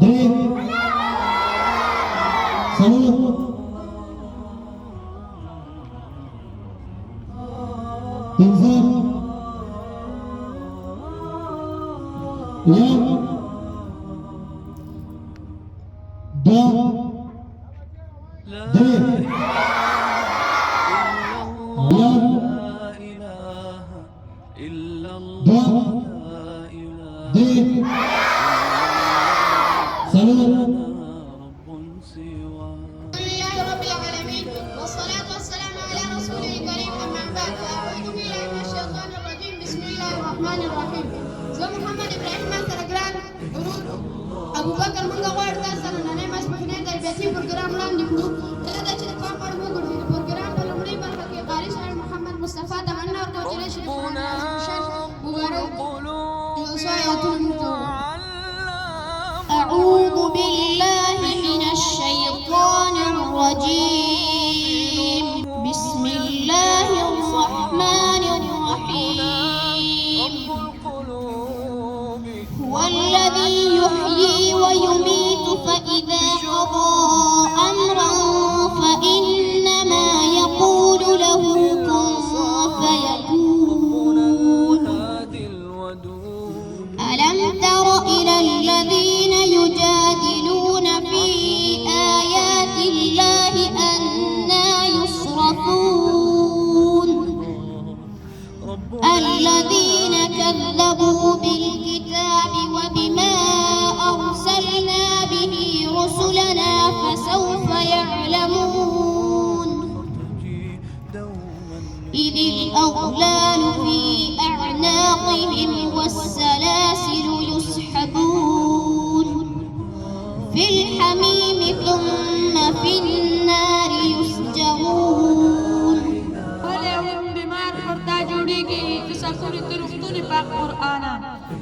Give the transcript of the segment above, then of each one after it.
دري سلو إنزام يا دا دري رب العالمين والصلاة والسلام على رسوله الكريم أما بعد فأعوذ بالله من الشيطان الرجيم بسم الله الرحمن الرحيم زو محمد إبراهيم سرقران أبو بكر من غوار تاسر نane mas بحنين در بيتي برقرام ران نفلو تلدا چلقا قرمو قرفين برقرام بلغري برحقي قاري شعر محمد مصطفى تمنى ورقوتي شريف محمد حسن مبارك وصايات المتوى أعوذ بالله من الشيطان الرجيم بسم الله الرحمن الرحيم هو الذي يحيي ويميت فإذا قضى أمرا فإنما يقول له كن فيكون ألم تر إلى الذين يجادلون في آيات الله أنى يصرفون الذين كذبوا بالكتاب وبما أرسلنا به رسلنا فسوف يعلمون إذ الأغلال في أعناقهم والسلاسل يسحبون في الحميم ثم في النار يسجرون ولهم बीमार पर्दा जोड़ेगी तसखुर तुरुफ्तुन पाक कुराना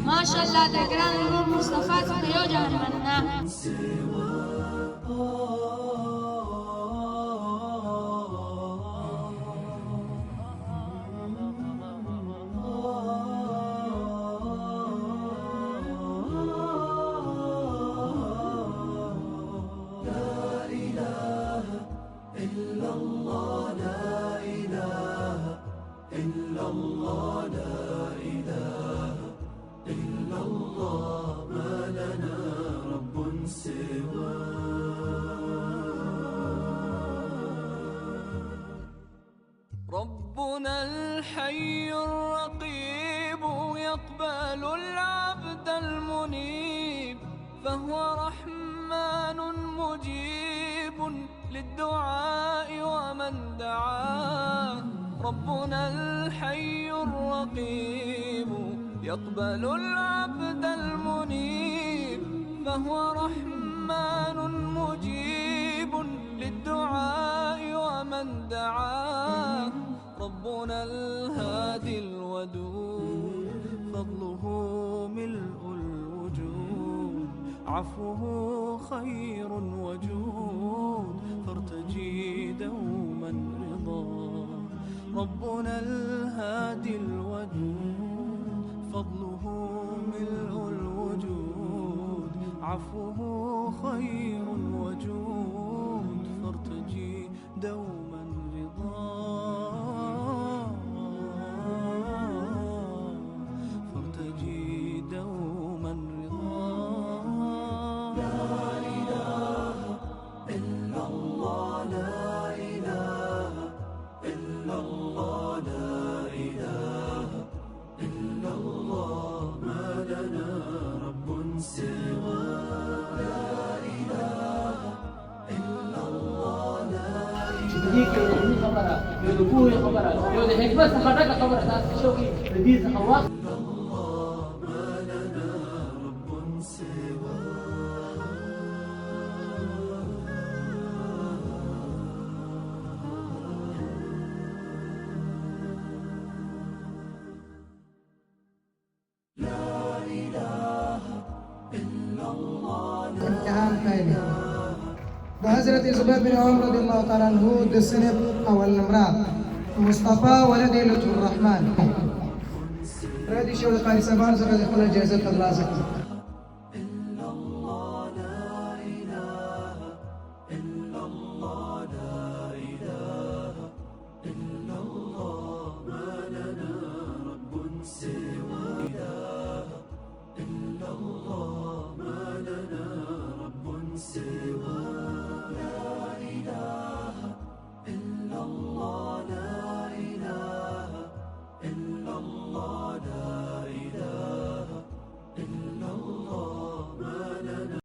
माशाअल्लाह द ग्रान रूह मुस्तफा से हो जान मन्ना ربنا الحي الرقيب يقبل العبد المنيب فهو رحمن مجيب للدعاء ومن دعاه ربنا الحي الرقيب يقبل العبد المنيب فهو رحمن مجيب للدعاء ومن دعاه ربنا الهادي الودود فضله ملء الوجود عفوه خير وجود فارتجي دوما رضا ربنا الهادي الودود فضله ملء الوجود عفوه خير وجود فارتجي دوما رضا فارتجي دوما رضا لا إله إلا الله لا إله إلا الله لا إله إلا الله ما لنا رب سوى لا إله إلا الله لا دې کې علمي خبره یو د پوهې خبره یو د حکمت څخه ډکه خبره تاسو شو کې د دې څخه وخت امتحان پیل حضرت زبیر بن عمر رضی اللہ تعالیٰ عنہ د صنف اول نمرہ مصطفی ولد لطف الرحمن ردی شو د قاری صاحبان سره د خپل اجازه ترلاسه کړه سر